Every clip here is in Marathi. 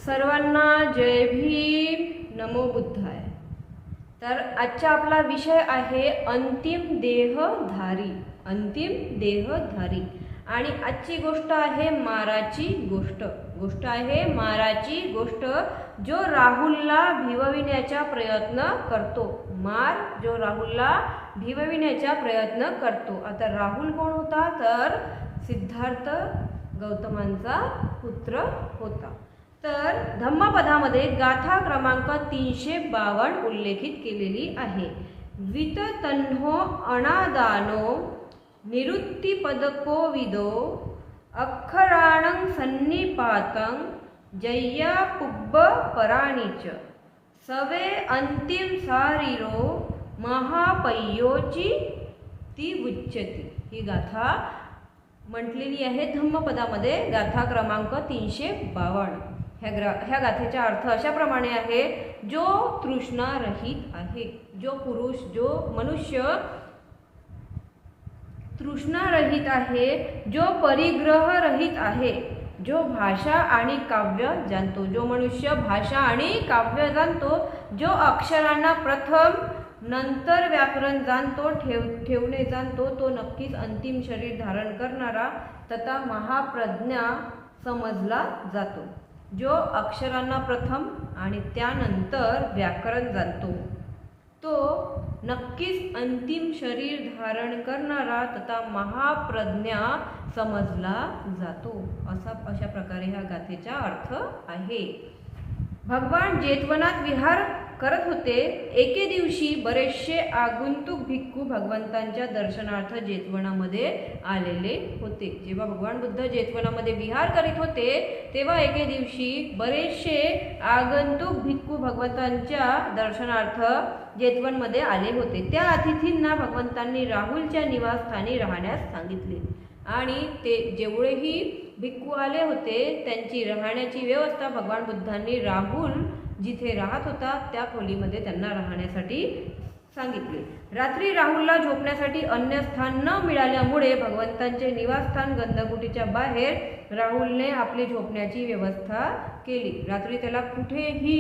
सर्वांना जय भीम, नमो बुद्धाय. तर आजचा आपला विषय आहे अंतिम देहधारी. अंतिम देहधारी. आणि आजची गोष्ट आहे माराची गोष्ट आहे माराची गोष्ट, जो राहुलला भिवविण्याचा प्रयत्न करतो. मार जो राहुलला भिवविण्याचा प्रयत्न करतो. आता राहुल कोण होता? तर सिद्धार्थ गौतमांचा पुत्र होता. तर धम्मपदामध्ये गाथा क्रमांक 352 उल्लेखित केलेली आहे. विततन्हो अनादानो निरुत्तिपदकोविदो अक्षराणं सन्निपातं जय्या पुब्ब पराणीच सवे अंतिम सारिरो महापय्योची ती उच्चती. ही गाथा म्हटलेली आहे धम्मपदामध्ये, गाथा क्रमांक 352. ह्या गाथेचा अर्थ अशाप्रमाणे आहे, जो तृष्णा रहित आहे, जो पुरुष, जो मनुष्य तृष्णा रहित आहे, जो परिग्रह रहित आहे, जो भाषा आणि काव्य जाणतो, जो मनुष्य भाषा आणि काव्य जाणतो, जो अक्षरांना प्रथम नंतर व्याकरण जाणतो, ठेवणे जाणतो, तो नक्कीच अंतिम शरीर धारण करणारा तथा महाप्रज्ञा समजला जातो. जो अक्षरांना प्रथम आणि त्यानंतर व्याकरण जाणतो, तो नक्कीच अंतिम शरीर धारण करणारा तथा महाप्रज्ञा समजला जातो. अशा प्रकारे ह्या गाथेचा अर्थ आहे. भगवान जेतवनात विहार करत होते. एके दिवशी बरेचसे आगंतुक भिक्खू भगवंतांच्या दर्शनार्थ जेतवनामध्ये आलेले होते. जेव्हा भगवान बुद्ध जेतवनामध्ये विहार करीत होते, तेव्हा एके दिवशी बरेचसे आगंतुक भिक्खू भगवंतांच्या दर्शनार्थ जेतवनमध्ये आले होते. त्या अतिथींना भगवंतांनी राहुलच्या निवासस्थानी राहण्यास सांगितले आणि ते जेवढेही भिक्खू आले होते त्यांची राहण्याची व्यवस्था भगवान बुद्धांनी राहुल जिथे राहत होता त्या खोलीमध्ये त्यांना राहण्यासाठी सांगितले. रात्री राहुलला झोपण्यासाठी अन्य स्थान न मिळाल्यामुळे भगवंतांचे निवासस्थान गंधकुटीच्या बाहेर राहुलने आपली झोपण्याची व्यवस्था केली. रात्री त्याला कुठेही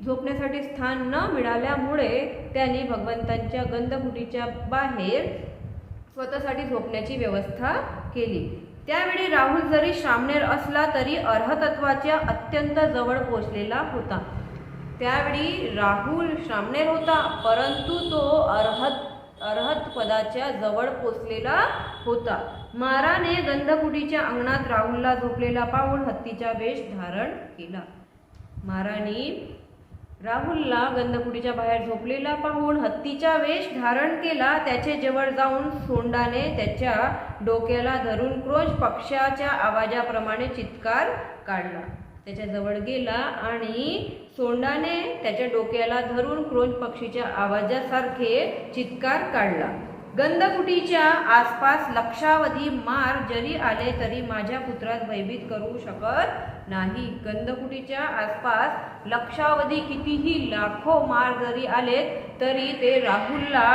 झोपण्यासाठी स्थान न मिळाल्यामुळे त्यांनी भगवंतांच्या गंधकुटीच्या बाहेर स्वतःसाठी झोपण्याची व्यवस्था केली. त्यावेळी राहुल जरी श्रामणेर असला तरी अर्हतत्वाच्या अत्यंत जवळ पोचलेला होता. त्यावेळी राहुल श्रामणेर होता, परंतु तो अर्हत पदाच्या जवळ पोचलेला होता. माराने गंधकुटीच्या अंगणात राहुलला झोपलेला पाहून हत्तीचा वेश धारण केला. माराने राहुलला गंधकुटीच्या बाहेर झोपलेला पाहून हत्तीचा वेश धारण केला. त्याचे जवळ जाऊन सोंडाने त्याच्या डोक्याला धरून क्रोश पक्ष्याच्या आवाजाप्रमाणे चित्कार काढला. त्याच्या जवळ गेला आणि सोंडाने त्याच्या डोक्याला धरून क्रोश पक्षीच्या आवाजासारखे चित्कार काढला. गंधकुटीच्या आसपास लक्षावधी मार जरी आले तरी माझ्या पुत्रास भयभीत करू शकत नाही. गंधकुटीच्या आसपास लक्षावधी कितीही लाखो मार जरी आले तरी ते राहुलला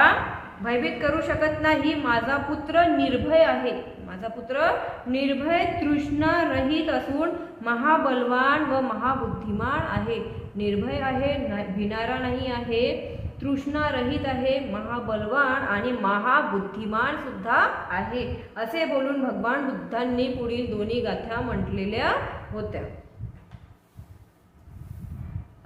भयभीत करू शकत नाही. माझा पुत्र निर्भय आहे. माझा पुत्र निर्भय, तृष्णा रहित असून महाबलवान व महाबुद्धिमान आहे. निर्भय आहे, भिणारा नाही आहे, तृष्णा रहित आहे, महाबलवान आणि महाबुद्धिमान सुद्धा आहे. असे बोलून भगवान बुद्धांनी पुढील दोन्ही गाथा म्हटलेल्या होत्या.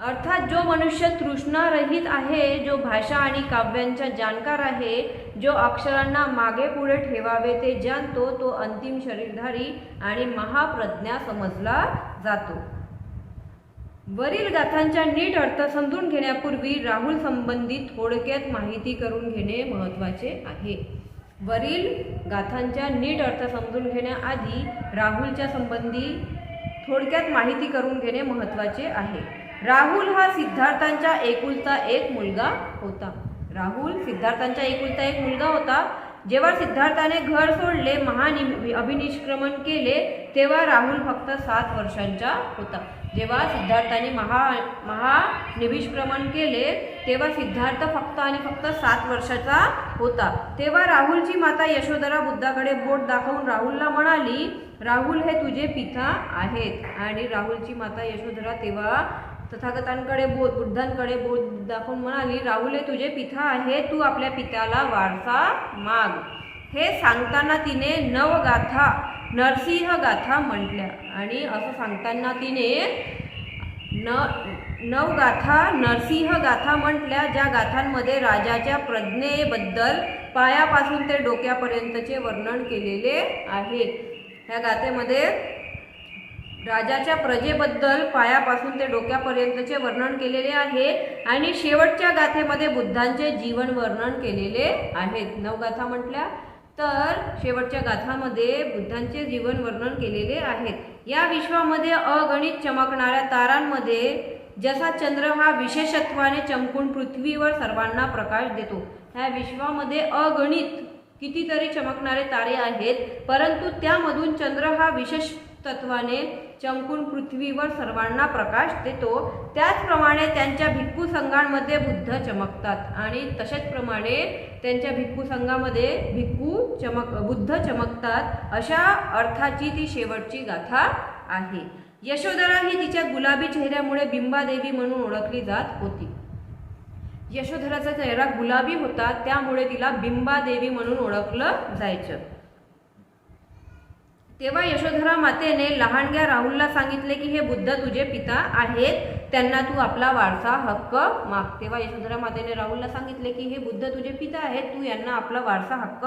अर्थात जो मनुष्य तृष्णा रहित आहे, जो भाषा आणि काव्यांचा जाणकार आहे, जो अक्षरांना मागे पुढे ठेवावे ते जाणतो, तो अंतिम शरीरधारी आणि महाप्रज्ञा समजला जातो. वरील गाथांचा नीट अर्थ समजून घेण्यापूर्वी राहुल संबंधी थोडक्यात माहिती करून घेणे महत्त्वाचे आहे. वरील गाथांचा नीट अर्थ समजून घेण्याआधी राहुलच्या संबंधी थोडक्यात माहिती करून घेणे महत्त्वाचे आहे. राहुल हा सिद्धार्थांचा एकुलता एक मुलगा होता. राहुल सिद्धार्थांचा एकुलता एक मुलगा होता. जेव्हा सिद्धार्थाने घर सोडले, महान अभिनिष्क्रमण केले, तेव्हा राहुल फक्त 7 वर्षांचा होता. जेव्हा सिद्धार्थाने महानिविष्क्रमण केले तेव्हा सिद्धार्थ फक्त आणि फक्त 7 वर्षाचा होता. तेव्हा राहुलची माता यशोधरा बुद्धाकडे बोट दाखवून राहुलला म्हणाली, राहुल हे तुझे पिता आहेत. आणि राहुलची माता यशोधरा तेव्हा तथागतांकडे बुद्धांकडे बोट दाखवून म्हणाली, राहुल हे तुझे पिता आहे, तू आपल्या पित्याला वारसा माग. हे सांगताना तिने नरसिंह गाथा म्हटल्या. आणि असं सांगताना तिने नवगाथा नरसिंह गाथा म्हटल्या, ज्या गाथांमध्ये राजाच्या प्रज्ञेबद्दल पायापासून ते डोक्यापर्यंतचे वर्णन केलेले आहे. ह्या गाथेमध्ये राजाच्या प्रजेबद्दल पायापासून ते डोक्यापर्यंतचे वर्णन केलेले आहे. आणि शेवटच्या गाथेमध्ये बुद्धांचे जीवन वर्णन केलेले आहेत. नवगाथा म्हटल्या तर शेवटच्या गाथामध्ये बुद्धांचे जीवन वर्णन केलेले आहेत. या विश्वामध्ये अगणित चमकणाऱ्या तारांमध्ये जसा चंद्र हा विशेषत्वाने चमकून पृथ्वीवर सर्वांना प्रकाश देतो, ह्या विश्वामध्ये अगणित कितीतरी चमकणारे तारे आहेत, परंतु त्यामधून चंद्र हा विशेष तत्वाने चमकून पृथ्वीवर सर्वांना प्रकाश देतो. त्याचप्रमाणे त्यांच्या भिक्खू संघांमध्ये बुद्ध चमकतात आणि तशाच प्रमाणे त्यांच्या भिक्खू संघामध्ये बुद्ध चमकतात, अशा अर्थाची ती शेवटची गाथा आहे. यशोधरा ही तिच्या गुलाबी चेहऱ्यामुळे बिंबादेवी म्हणून ओळखली जात होती. यशोधराचा चेहरा गुलाबी होता, त्यामुळे तिला बिंबादेवी म्हणून ओळखलं जायचं. तेव्हा यशोधरा मातेने लहानग्या राहुलला सांगितले की हे बुद्ध तुझे पिता आहेत, त्यांना तू आपला वारसा हक्क माग. तेव्हा यशोधरा मातेने राहुलला सांगितले की हे बुद्ध तुझे पिता आहेत, तू यांना आपला वारसा हक्क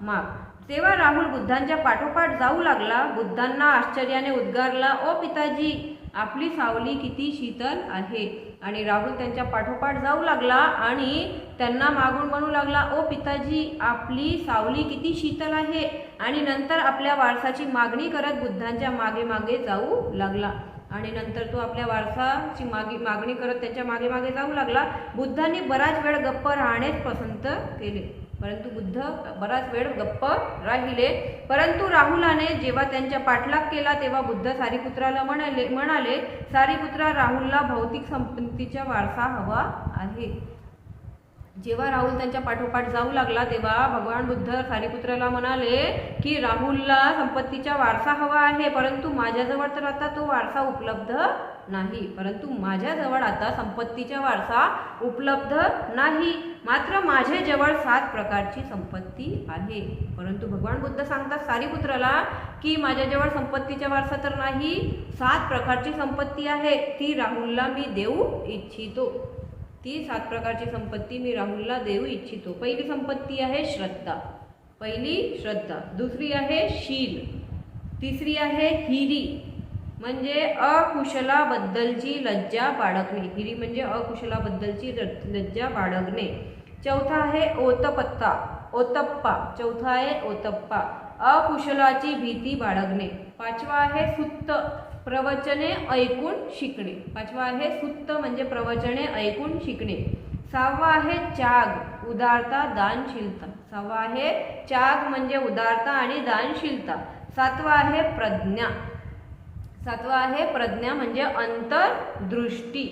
माग. तेव्हा राहुल बुद्धांच्या पाठोपाठ जाऊ लागला. बुद्धांना आश्चर्याने उद्गारला, ओ पिताजी, आपली सावली किती शीतल आहे. आणि राहुल त्यांच्या पाठोपाठ जाऊ लागला आणि त्यांना मागून म्हणू लागला, ओ पिताजी, आपली सावली किती शीतल आहे. आणि नंतर आपल्या वारसाची मागणी करत बुद्धांच्या मागे मागे जाऊ लागला. आणि नंतर तो आपल्या वारसाची मागणी करत त्यांच्या मागे मागे जाऊ लागला. बुद्धांनी बराच वेळ गप्प राहणेच पसंत केले, परंतु बुद्ध बराच वेळ गप्प राहिले. परंतु राहुलाने जेव्हा त्यांच्या पाठलाग केला तेव्हा बुद्ध सारीपुत्राला म्हणाले, सारीपुत्रा, राहुलला भौतिक संपत्तीचा वारसा हवा आहे. जेव्हा राहुल त्यांच्या पाठोपाठ जाऊ लागला तेव्हा भगवान बुद्ध सारीपुत्राला म्हणाले की राहुलला संपत्तीचा वारसा हवा आहे, परंतु माझ्याजवळ तर आता तो वारसा उपलब्ध नाही. परंतु माझ्याजवळ आता संपत्तीचा वारसा उपलब्ध नाही, मात्र माझ्याजवळ 7 प्रकारची संपत्ती आहे. परंतु भगवान बुद्ध सांगतात सारीपुत्राला की माझ्याजवळ संपत्तीचा वारसा तर नाही, 7 प्रकारची संपत्ती आहे, ती राहुलला मी देऊ इच्छितो. ती 7 प्रकारची संपत्ती मी राहुलला देऊ इच्छितो. पहिली संपत्ती आहे श्रद्धा. दुसरी आहे शील. तिसरी आहे हिरी, म्हणजे अकुशलाबद्दलची लज्जा बाळगणे. हिरी म्हणजे अकुशलाबद्दलची लज्जा बाळगणे. चौथा आहे ओतप्पा. चौथा आहे ओतप्पा, अकुशलाची भीती बाळगणे. 5वा आहे सुत्त, प्रवचने ऐकून शिकणे. 5वा आहे सुत्त म्हणजे प्रवचने ऐकून शिकणे. 6वा आहे त्याग, उदारता, दानशीलता. 6वा आहे त्याग म्हणजे उदारता आणि दानशीलता. 7वा आहे प्रज्ञा. 7वा आहे प्रज्ञा म्हणजे अंतर्दृष्टी.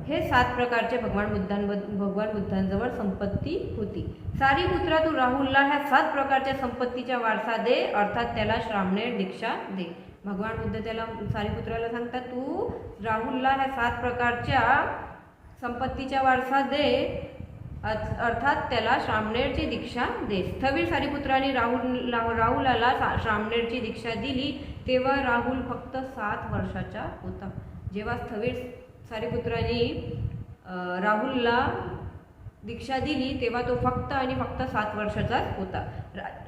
हे 7 प्रकारचे भगवान बुद्धांजवळ संपत्ती होती. सारीपुत्रा, तू राहुलला ह्या 7 प्रकारच्या संपत्तीचा वारसा दे, अर्थात त्याला श्रामणेर दीक्षा दे. भगवान बुद्ध त्याला सारीपुत्राला सांगतात, तू राहुलला ह्या 7 प्रकारच्या संपत्तीचा वारसा दे, अर्थात त्याला श्रामणेरची दीक्षा दे. स्थवीर सारीपुत्राने राहुलाला श्रामणेरची दीक्षा दिली तेव्हा राहुल फक्त 7 वर्षाचा होता. जेव्हा स्थवीर सारीपुत्राने राहुलला दीक्षा दिली तेव्हा तो फक्त आणि फक्त 7 वर्षाचाच होता.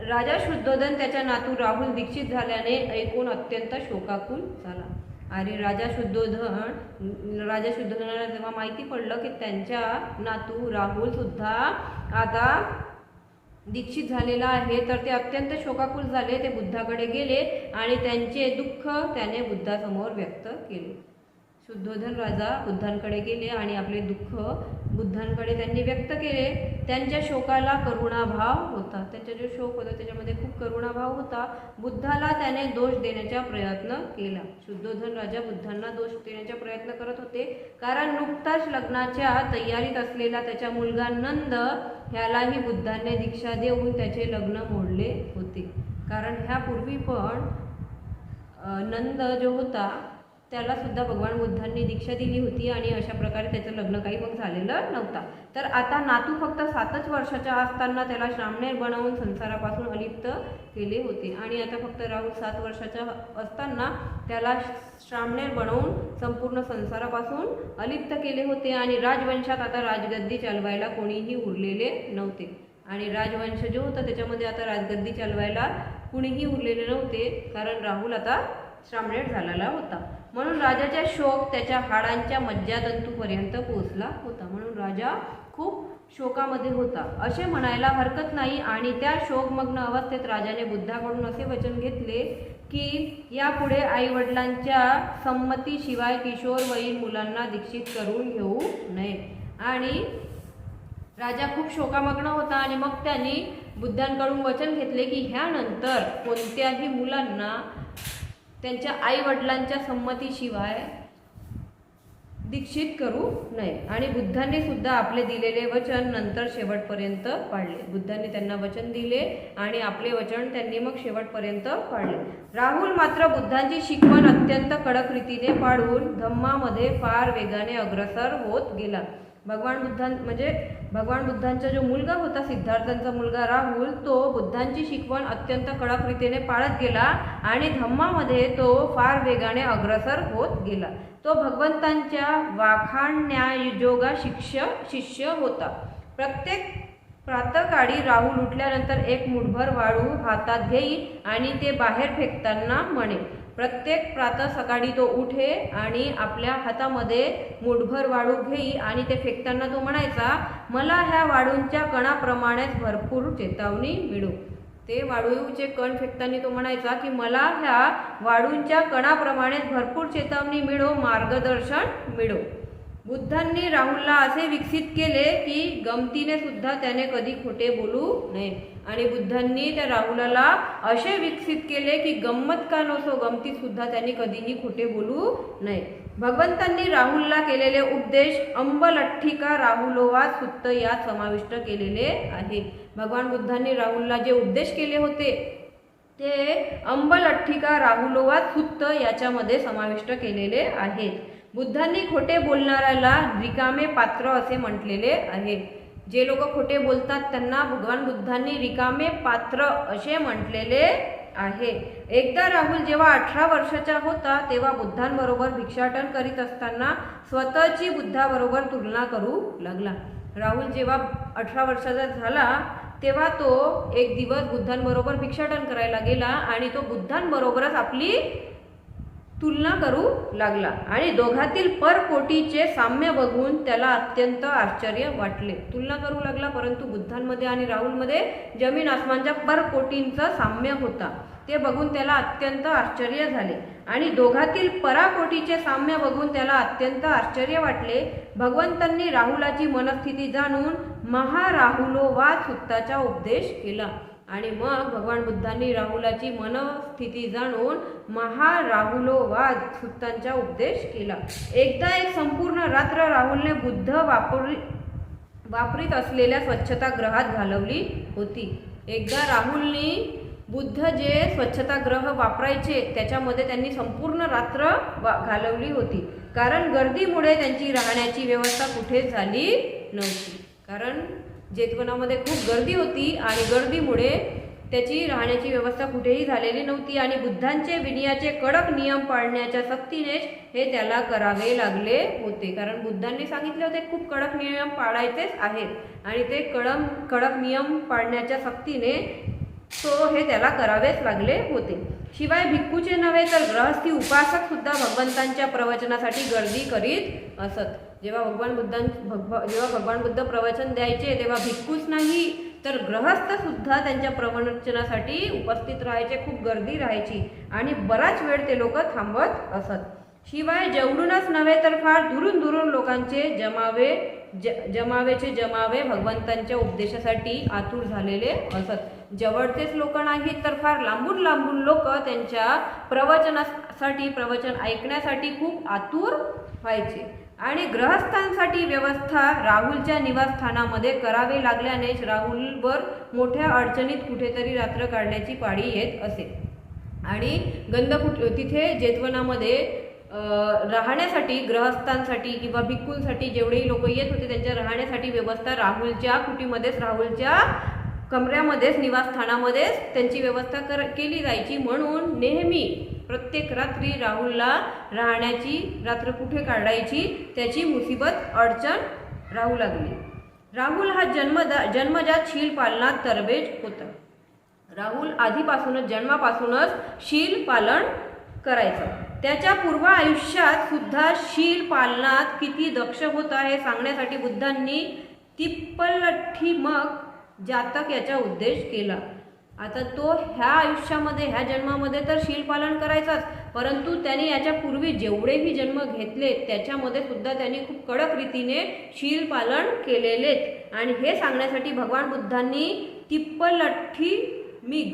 राजा शुद्धोधन त्याच्या नातू राहुल दीक्षित झाल्याने ऐकून अत्यंत शोकाकुल झाला. आणि राजा शुद्धोधनाला जेव्हा माहिती पडलं की त्यांच्या नातू राहुल सुद्धा आता दीक्षित झालेला आहे तर ते अत्यंत शोकाकुल झाले. ते बुद्धाकडे गेले आणि त्यांचे दुःख त्याने बुद्धासमोर व्यक्त केले. शुद्धोधन राजा बुद्धांकडे गेले आणि आपले दुःख बुद्धांकडे त्यांनी व्यक्त केले. त्यांच्या शोकाला करुणाभाव होता. त्यांचा जो शोक होता त्याच्यामध्ये खूप करुणाभाव होता. बुद्धाला त्याने दोष देण्याचा प्रयत्न केला. शुद्धोधन राजा बुद्धांना दोष देण्याचा प्रयत्न करत होते, कारण नुकताच लग्नाच्या तयारीत असलेला त्याचा मुलगा नंद ह्यालाही बुद्धांनी दीक्षा देऊन त्याचे लग्न मोडले होते. कारण ह्यापूर्वी पण नंद जो होता त्याला सुद्धा भगवान बुद्धांनी दीक्षा दिली होती आणि अशा प्रकारे त्याचं लग्न काही मग झालेलं नव्हता. तर आता नातू फक्त 7 वर्षाचा असताना त्याला श्रामणेर बनवून संसारापासून अलिप्त केले होते आणि आता फक्त राहुल 7 वर्षाचा असताना त्याला श्रामणेर बनवून संपूर्ण संसारापासून अलिप्त केले होते. आणि राजवंशात आता राजगद्दी चालवायला कोणीही उरलेले नव्हते आणि राजवंश जो होता त्याच्यामध्ये आता राजगद्दी चालवायला कुणीही उरलेले नव्हते, कारण राहुल आता श्रामणेर झालेला होता. म्हणून राजाचा शोक त्याच्या हाडांच्या मज्जातंतूपर्यंत पोहोचला होता. म्हणून राजा खूप शोकामध्ये होता असे म्हणायला हरकत नाही. आणि त्या शोकमग्न अवस्थेत राजाने बुद्धाकडून असे वचन घेतले की यापुढे आईवडिलांच्या संमतीशिवाय किशोरवयीन मुलांना दीक्षित करून घेऊ नये. आणि राजा खूप शोकामग्न होता आणि मग त्यांनी बुद्धांकडून वचन घेतले की ह्यानंतर कोणत्याही मुलांना त्यांच्या आईवडिलांच्या संमतीशिवाय दीक्षित करू नये. आणि बुद्धांनी सुद्धा आपले दिलेले वचन नंतर शेवटपर्यंत पाळले. बुद्धांनी त्यांना वचन दिले आणि आपले वचन त्यांनी मग शेवटपर्यंत पाळले. राहुल मात्र बुद्धांची शिकवण अत्यंत कडक रीतीने पाळून धम्मामध्ये फार वेगाने अग्रसर होत गेला. भगवान बुद्धांचा जो मुलगा होता, सिद्धार्थांचा मुलगा राहुल, तो बुद्धांची शिकवण अत्यंत कडक रीतीने पाळत गेला आणि धम्मामध्ये तो फार वेगाने अग्रसर होत गेला. तो भगवंतांच्या वाखाणण्यायोग्य शिष्य होता. प्रत्येक प्रातःकाळी राहुल उठल्यानंतर एक मुठभर वाळू हातात घेई आणि ते बाहेर फेकताना म्हणे. प्रत्येक प्रातः सकाळी तो उठे आणि आपल्या हातामध्ये मुठभर वाळू घेई आणि ते फेकताना तो म्हणायचा, मला ह्या वाळूंच्या कणाप्रमाणेच भरपूर चेतावणी मिळो. ते वाळूचे कण फेकताना तो म्हणायचा की मला ह्या वाळूंच्या कणाप्रमाणेच भरपूर चेतावणी मिळो, मार्गदर्शन मिळो. बुद्धांनी राहुलला असे विकसित केले की गमतीने सुद्धा त्याने कधी खोटे बोलू नये. आणि बुद्धांनी त्या राहुलाला असे विकसित केले की गंमत का नसो, गमतीत सुद्धा त्यांनी कधीही खोटे बोलू नये. भगवंतांनी राहुलला केलेले उपदेश अंबलठ्ठिका राहुलोवा सुत्त यात समाविष्ट केलेले आहे. भगवान बुद्धांनी राहुलला जे उपदेश केले होते ते अंबलठ्ठिका राहुलोवा सुत्त याच्यामध्ये समाविष्ट केलेले आहेत. बुद्धांनी खोटे बोलणाऱ्याला रिकामे पात्र असे म्हटलेले आहे. जे लोक खोटे बोलतात त्यांना भगवान बुद्धांनी रिकामे पात्र असे म्हटलेले आहे. एकदा राहुल जेव्हा 18 वर्षाचा होता तेव्हा बुद्धांबरोबर भिक्षाटन करीत असताना स्वतःची बुद्धाबरोबर तुलना करू लागला. राहुल जेव्हा 18 वर्षाचा झाला तेव्हा तो एक दिवस बुद्धांबरोबर भिक्षाटन करायला गेला आणि तो बुद्धांबरोबरच आपली तुलना करू लागला आणि दोघातील परकोटीचे साम्य बघून त्याला अत्यंत आश्चर्य वाटले. तुलना करू लागला, परंतु बुद्धांमध्ये आणि राहुलमध्ये जमीन आसमानच्या परकोटींचं साम्य होता. ते बघून त्याला अत्यंत आश्चर्य झाले आणि दोघातील पराकोटीचे साम्य बघून त्याला अत्यंत आश्चर्य वाटले. भगवंतांनी राहुलाची मनस्थिती जाणून महाराहुलोवाद सुत्ताचा उपदेश केला. आणि मग भगवान बुद्धांनी राहुलाची मनस्थिती जाणून महाराहुलोवाद सुत्तांचा उपदेश केला. एकदा एक संपूर्ण रात्र राहुलने बुद्ध वापरीत असलेल्या स्वच्छतागृहात घालवली होती. एकदा राहुलनी बुद्ध जे स्वच्छतागृह वापरायचे त्याच्यामध्ये त्यांनी संपूर्ण रात्र घालवली होती, कारण गर्दीमुळे त्यांची राहण्याची व्यवस्था कुठे झाली नव्हती. कारण जेतवनामध्ये खूप गर्दी होती आणि गर्दीमुळे त्याची राहण्याची व्यवस्था कुठेही झालेली नव्हती. आणि बुद्धांचे विनयाचे कडक नियम पाळण्याच्या सक्तीने हे त्याला करावे लागले होते, कारण बुद्धांनी सांगितले होते खूप कडक नियम पाळायचेच आहेत आणि ते कडक नियम पाळण्याच्या सक्तीने हे त्याला करावेच लागले होते. शिवाय भिक्खूचे नव्हे तर गृहस्थी उपासक सुद्धा भगवंतांच्या प्रवचनासाठी गर्दी करीत असत. जेव्हा भगवान बुद्ध प्रवचन द्यायचे तेव्हा भिक्खूच नाही तर गृहस्थ सुद्धा त्यांच्या प्रवचनासाठी उपस्थित राहायचे. खूप गर्दी राहायची आणि बराच वेळ ते लोक थांबत असत. शिवाय जेवढूनच नव्हे तर फार दुरून दुरून लोकांचे जमावे जमावेचे जमावे भगवंतांच्या उपदेशासाठी आतुर झालेले असत. जवळचेच लोक नाहीत तर फार लांबून लांबून लोक त्यांच्या प्रवचनासाठी प्रवचन ऐकण्यासाठी खूप आतुर व्हायचे. आणि ग्रहस्थांसाठी व्यवस्था राहुलच्या निवासस्थानामध्ये करावे लागल्याने राहुलवर मोठ्या अडचणीत कुठेतरी रात्र काढण्याची पाळी येत असे. आणि तिथे जेतवनामध्ये राहण्यासाठी ग्रहस्थांसाठी किंवा भिक्खूंसाठी जेवढेही लोक येत होते त्यांच्या राहण्यासाठी व्यवस्था राहुलच्या कुटीमध्येच राहुलच्या कमऱ्यामध्येच निवासस्थानामध्येच त्यांची व्यवस्था केली जायची. म्हणून नेहमी प्रत्येक रात्री राहुलला राहण्याची रात्र कुठे काढायची त्याची मुसीबत अडचण राहू लागली. राहुल हा जन्मजात शील पालनात तरबेज होता. राहुल आधीपासूनच जन्मापासूनच शील पालन करायचा. त्याच्या पूर्व आयुष्यात सुद्धा शील पालनात किती दक्ष होता हे सांगण्यासाठी बुद्धांनी तिप्पलठ्ठीमक जातक याचा उद्देश केला. आता तो ह्या आयुष्यामध्ये ह्या जन्मामध्ये तर शील पालन करायचाच, परंतु त्याने याच्या पूर्वी जेवढेही जन्म घेतले त्याच्यामध्ये सुद्धा त्यांनी खूप कडक रीतीने शील पालन केलेलेत. आणि हे सांगण्यासाठी भगवान बुद्धांनी तिप्पलठ्ठीमिक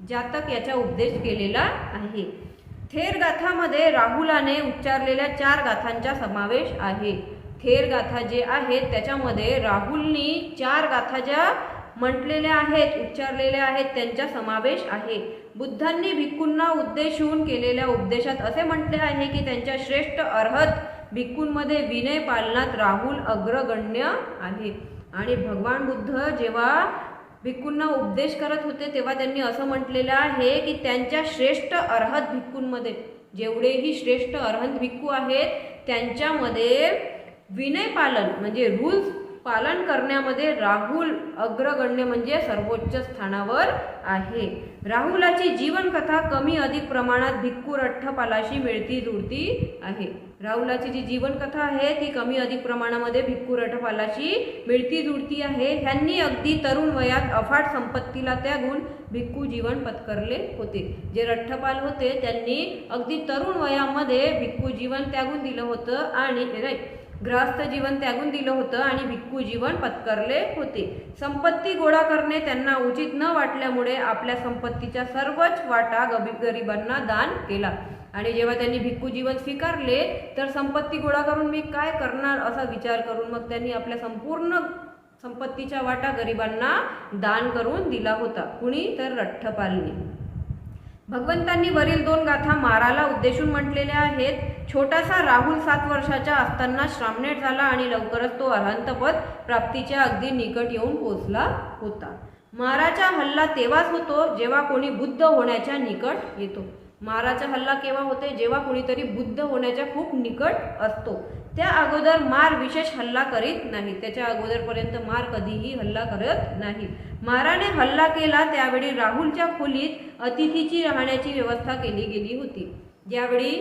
जातक याचा उद्देश केलेला आहे. थेर गाथामध्ये राहुलाने उच्चारलेल्या 4 गाथांचा समावेश आहे. थेर गाथा जे आहेत त्याच्यामध्ये राहुलनी 4 गाथा ज्या म्हटलेल्या आहेत उच्चारलेल्या आहेत त्यांचा समावेश आहे. बुद्धांनी भिक्खूंना उद्देशून केलेल्या उपदेशात असे म्हटले आहे की त्यांच्या श्रेष्ठ अर्हत भिक्खूंमध्ये विनय पालनात राहुल अग्रगण्य आहे. आणि भगवान बुद्ध जेव्हा भिक्खूंना उपदेश करत होते तेव्हा त्यांनी असं म्हटलेलं आहे की त्यांच्या श्रेष्ठ अर्हत भिक्खूंमध्ये जेवढेही श्रेष्ठ अर्हत भिक्खू आहेत त्यांच्यामध्ये विनय पालन म्हणजे रूल्स पालन करण्यामध्ये राहुल अग्रगण्य म्हणजे सर्वोच्च स्थानावर आहे. राहुलाची जीवनकथा कमी अधिक प्रमाणात भिक्खू रठ्ठपालाशी मिळती जुळती आहे. राहुलाची जी जीवनकथा आहे ती कमी अधिक प्रमाणामध्ये भिक्खू रठ्ठपालाशी मिळती जुळती आहे. ह्यांनी अगदी तरुण वयात अफाट संपत्तीला त्यागून भिक्खू जीवन पत्करले होते. जे रठ्ठपाल होते त्यांनी अगदी तरुण वयामध्ये भिक्खू जीवन त्यागून दिलं होतं आणि गृहस्थ जीवन त्यागून दिलं होतं आणि भिक्खू जीवन पत्करले होते. संपत्ती गोळा करणे त्यांना उचित न वाटल्यामुळे आपल्या संपत्तीच्या सर्वच वाटा गरिबांना दान केला. आणि जेव्हा त्यांनी भिक्खू जीवन स्वीकारले तर संपत्ती गोळा करून मी काय करणार असा विचार करून मग त्यांनी आपल्या संपूर्ण संपत्तीच्या वाटा गरिबांना दान करून दिला होता. कुणी तर रठ्ठपालनी. भगवंतांनी वरील 2 गाथा माराला उद्देशून म्हटलेल्या आहेत. छोटासा राहुल 7 वर्षाचा असताना श्रामणेर झाला आणि लवकरच तो अरहंतपद प्राप्तीच्या अगदी निकट येऊन पोचला होता. माराचा हल्ला तेव्हाच होतो जेव्हा कोणी बुद्ध होण्याच्या निकट येतो. माराचा हल्ला केव्हा होते जेव्हा कोणीतरी बुद्ध होण्याच्या खूप निकट असतो. त्या अगोदर मार विशेष हल्ला करीत नाही. त्याच्या अगोदरपर्यंत मार कधीही हल्ला करत नाही. माराने हल्ला केला त्यावेळी राहुलच्या खोलीत अतिथीची राहण्याची व्यवस्था केली गेली होती. ज्यावेळी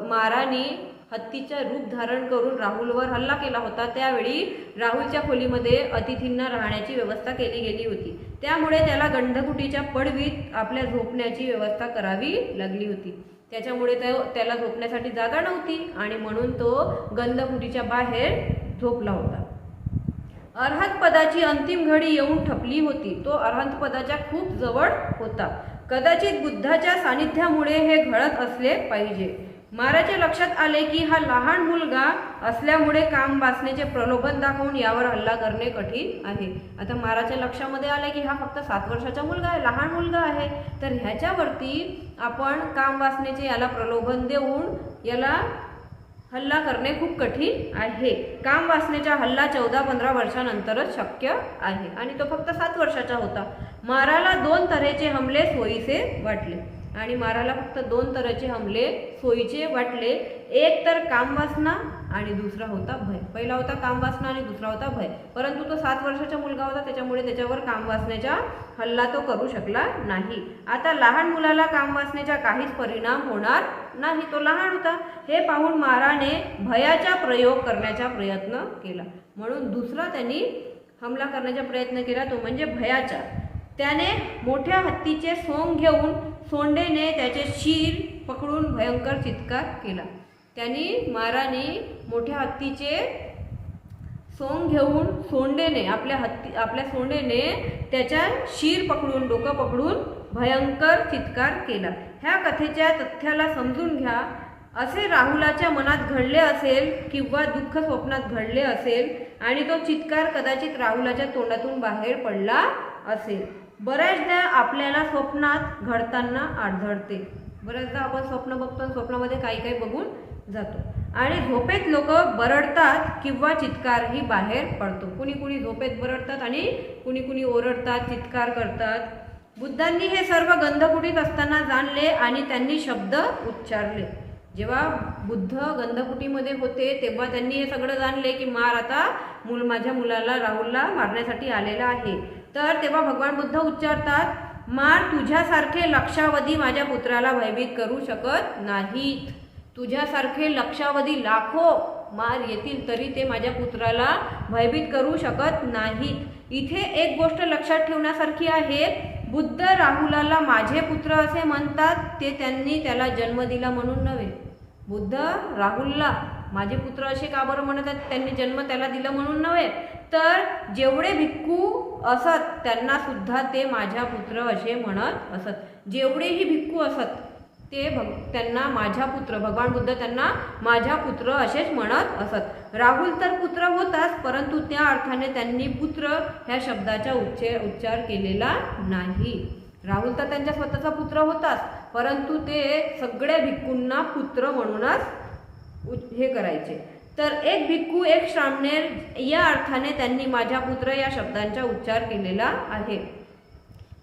माराने हत्तीचा रूप धारण करून राहुलवर हल्ला केला होता त्यावेळी राहुलच्या खोलीमध्ये अतिथींना राहण्याची व्यवस्था केली गेली होती. त्यामुळे त्याला गंधकुटीच्या पडवीत आपल्या झोपण्याची व्यवस्था करावी लागली होती. त्याच्यामुळे त्याला झोपण्यासाठी जागा नव्हती आणि म्हणून तो गंधकुटीच्या बाहेर झोपला होता. अर्हत पदाची अंतिम घडी येऊन ठपली होती. तो अर्हत पदाच्या खूप जवळ होता. कदाचित बुद्धाच्या सानिध्यामुळे हे घडत असले पाहिजे. माराच्या लक्षात आले की हा लहान मुलगा असल्यामुळे काम वासनेचे प्रलोभन दाखवून यावर हल्ला करणे कठीण आहे. आता माराच्या लक्षामध्ये आले की हा फक्त 7 वर्षाचा मुलगा आहे, लहान मुलगा आहे, तर ह्याच्यावरती आपण काम वासनेचे याला प्रलोभन देऊन याला हल्ला करणे खूप कठीण आहे. काम वासनेचा हल्ला 14-15 वर्षानंतरच शक्य आहे आणि तो फक्त 7 वर्षाचा होता. माराला 2 तऱ्हेचे हमले सोयीचे वाटले आणि माराला फक्त 2 तऱ्हेचे हमले सोयीचे वाटले. एक तर कामवासना आणि दुसरा होता भय. पहिला होता कामवासना आणि दुसरा होता भय. परंतु तो 7 वर्षाचा मुलगा होता त्याच्यामुळे त्याच्यावर कामवासनेचा हल्ला तो करू शकला नाही. आता लहान मुलाला कामवासनेचा काहीच परिणाम होणार नाही, तो लहान होता. हे पाहून माराने भयाचा प्रयोग करण्याचा प्रयत्न केला. म्हणून दुसरा त्यांनी हमला करण्याचा प्रयत्न केला तो म्हणजे भयाचा. त्याने मोठ्या हत्तीचे सोंग घेऊन सोंडेने त्याचे शीर पकडून भयंकर चित्कार केला. त्यांनी माराने मोठ्या हत्तीचे सोंग घेऊन सोंडेने आपल्या सोंडेने त्याच्या शिर पकडून डोकं पकडून भयंकर चित्कार केला. ह्या कथेच्या तथ्याला समजून घ्या. असे राहुलाच्या मनात घडले असेल किंवा दुःख स्वप्नात घडले असेल आणि तो चित्कार कदाचित राहुलाच्या तोंडातून बाहेर पडला असेल. बऱ्याचदा आपल्याला स्वप्नात घडताना आढळते. बऱ्याचदा आपण स्वप्न बघतो, स्वप्नामध्ये काही बघून जातो आणि झोपेत लोक बरडतात किंवा चित्कारही बाहेर पडतो. कुणी झोपेत बरडतात आणि कुणी ओरडतात, चित्कार करतात. बुद्धांनी हे सर्व गंधकुटीत असताना जाणले आणि त्यांनी शब्द उच्चारले. जेव्हा बुद्ध गंधकुटीमध्ये होते तेव्हा त्यांनी हे सगळं जाणले की मार आता माझ्या मुलाला राहुलला मारण्यासाठी आलेला आहे. तर तेव्हा भगवान बुद्ध उच्चारतात, मार तुझ्यासारखे लक्षावधी माझ्या पुत्राला भयभीत करू शकत नाहीत. तुझ्यासारखे लक्षावधी लाखो मार येतील तरी ते माझ्या पुत्राला भयभीत करू शकत नाहीत. इथे एक गोष्ट लक्षात ठेवण्यासारखी आहे. बुद्ध राहुलाला माझे पुत्र असे म्हणतात ते त्यांनी त्याला जन्म दिला म्हणून नव्हे. बुद्ध राहुलला माझे पुत्र असे का बरं म्हणतात? त्यांनी जन्म त्याला दिला म्हणून नव्हे, तर जेवढे भिक्खू असत त्यांना सुद्धा ते माझ्या पुत्र असे म्हणत असत. जेवढेही भिक्खू असत ते त्यांना माझा पुत्र, भगवान बुद्ध त्यांना माझा पुत्र असेच म्हणत असत. राहुल तर पुत्र होताच, परंतु त्या अर्थाने त्यांनी पुत्र ह्या शब्दाचा उच्चार केलेला नाही. राहुल तर त्यांच्या स्वतःचा पुत्र होताच, परंतु ते सगळ्या भिक्खूंना पुत्र म्हणूनच हे करायचे. तर एक भिक्खू एक श्रामणेर या अर्थाने त्यांनी माझा पुत्र या शब्दांचा उच्चार केलेला आहे.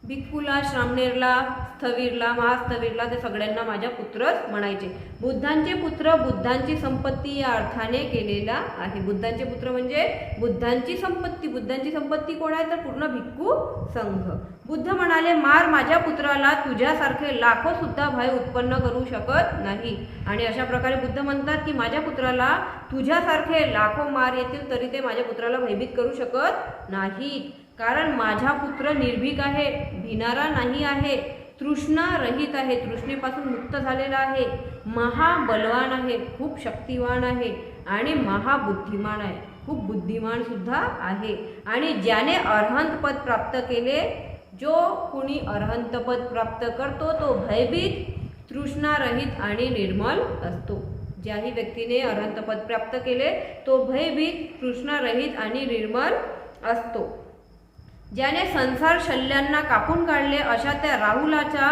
भिक्खूला, श्रामणेरला, स्थवीरला, महास्थवीरला ते सगळ्यांना माझ्या पुत्रच म्हणायचे. बुद्धांचे पुत्र बुद्धांची संपत्ती या अर्थाने केलेला आहे. बुद्धांचे पुत्र म्हणजे बुद्धांची संपत्ती. बुद्धांची संपत्ती कोण आहे? तर पूर्ण भिक्खू संघ. बुद्ध म्हणाले, मार माझ्या पुत्राला तुझ्यासारखे लाखो सुद्धा भय उत्पन्न करू शकत नाही. आणि अशा प्रकारे बुद्ध म्हणतात की माझ्या पुत्राला तुझ्यासारखे लाखो मार येतील तरी ते माझ्या पुत्राला भयभीत करू शकत नाहीत. कारण माझा पुत्र निर्भीक आहे, भिणारा नाही आहे, तृष्णा रहित आहे, तृष्णेपासून मुक्त झालेला आहे, महाबलवान आहे, खूप शक्तिवान आहे आणि महाबुद्धिमान आहे, खूप बुद्धिमान सुद्धा आहे. आणि ज्याने अरहंत पद प्राप्त केले, जो कुणी अरहंत पद प्राप्त करतो तो भयभीत, तृष्णारहित आणि निर्मल असतो. ज्याही व्यक्तीने अरहंत पद प्राप्त केले तो भयभीत, तृष्णारहित आणि निर्मल असतो. ज्याने संसार शल्यांना कापून काढले अशा त्या राहुलाचा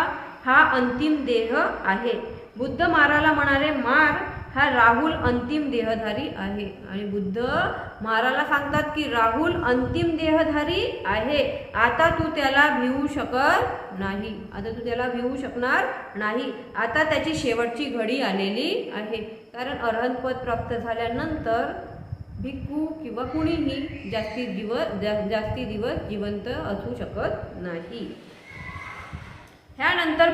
हा अंतिम देह आहे. बुद्ध माराला म्हणाले, मार हा राहुल अंतिम देहधारी आहे. आणि बुद्ध माराला सांगतात की राहुल अंतिम देहधारी आहे. आता तू त्याला भिवू शकत नाही, आता तू त्याला भिवू शकणार नाही. आता त्याची शेवटची घडी आलेली आहे. कारण अरहंत पद प्राप्त झाल्यानंतर भिक्खू किंवा कुणीही जास्ती दिवस जिवंत असू शकत नाही. ह्यानंतर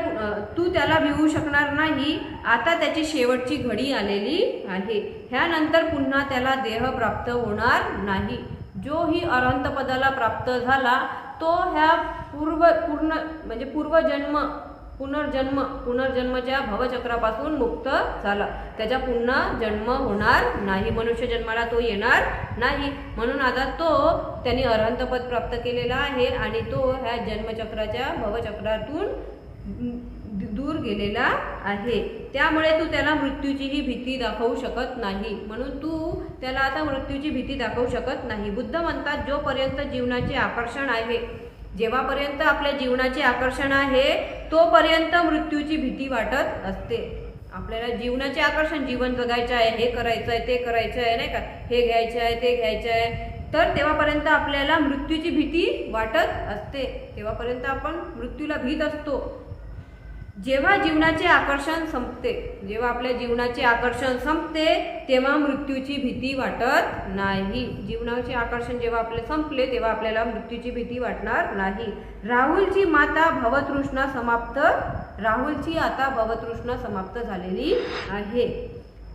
तू त्याला भिवू शकणार नाही. आता त्याची शेवटची घडी आलेली आहे. ह्यानंतर पुन्हा त्याला देह प्राप्त होणार नाही. जो ही अरहंत पदाला प्राप्त झाला तो ह्या पुनर्जन्मच्या भवचक्रापासून मुक्त झाला. त्याचा पुन्हा जन्म होणार नाही, मनुष्य जन्माला तो येणार नाही. म्हणून आता त्यांनी अरहंत पद प्राप्त केलेला आहे आणि तो ह्या जन्मचक्राच्या भवचक्रातून दूर गेलेला आहे. त्यामुळे तू त्याला मृत्यूचीही भीती दाखवू शकत नाही. म्हणून तू त्याला आता मृत्यूची भीती दाखवू शकत नाही. बुद्ध म्हणतात, जोपर्यंत जीवनाचे आकर्षण आहे, जेव्हापर्यंत आपल्या जीवनाचे आकर्षण आहे तोपर्यंत मृत्यूची भीती वाटत असते. आपल्याला जीवनाचे आकर्षण, जीवन जगायचं आहे, हे करायचं आहे, ते करायचं आहे, नाही का, हे घ्यायचं आहे, ते घ्यायचं आहे, तर तेव्हापर्यंत आपल्याला मृत्यूची भीती वाटत असते. तेव्हापर्यंत आपण मृत्यूला भीत असतो. जेव्हा जीवनाचे आकर्षण संपते, जेव्हा आपल्या जीवनाचे आकर्षण संपते तेव्हा मृत्यूची भीती वाटत नाही. जीवनाचे आकर्षण जेव्हा आपले संपले तेव्हा आपल्याला मृत्यूची भीती वाटणार नाही. राहुलची आता भवतृष्णा समाप्त झालेली आहे.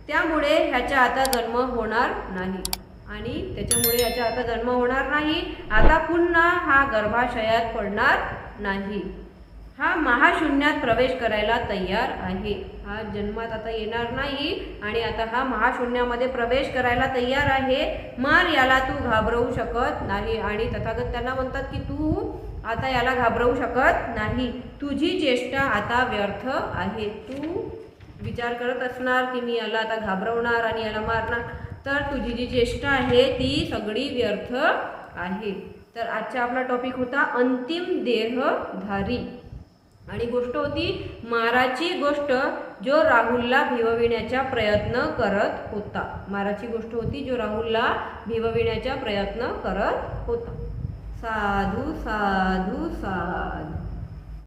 त्यामुळे ह्याचा आता जन्म होणार नाही आणि त्याच्यामुळे ह्याचा आता जन्म होणार नाही. आता पुन्हा हा गर्भाशयात पडणार नाही. हा महाशून्यात प्रवेश करायला तयार आहे. हा जन्मात आता येणार नाही आणि आता हा महाशून्यामध्ये प्रवेश करायला तयार आहे. मार याला तू घाबरवू शकत नाही. आणि तथागत त्यांना म्हणतात की तू आता याला घाबरवू शकत नाही. तुझी चेष्टा आता व्यर्थ आहे. तू विचार करत असणार की मी याला आता घाबरवणार आणि याला मारणार, तर तुझी जी चेष्टा आहे ती सगळी व्यर्थ आहे. तर आजचा आपला टॉपिक होता अंतिम देहधारी. आणि गोष्ट होती माराची गोष्ट जो राहुलला भिवविण्याचा प्रयत्न करत होता. माराची गोष्ट होती जो राहुलला भिवविण्याचा प्रयत्न करत होता. साधू साधू साधू.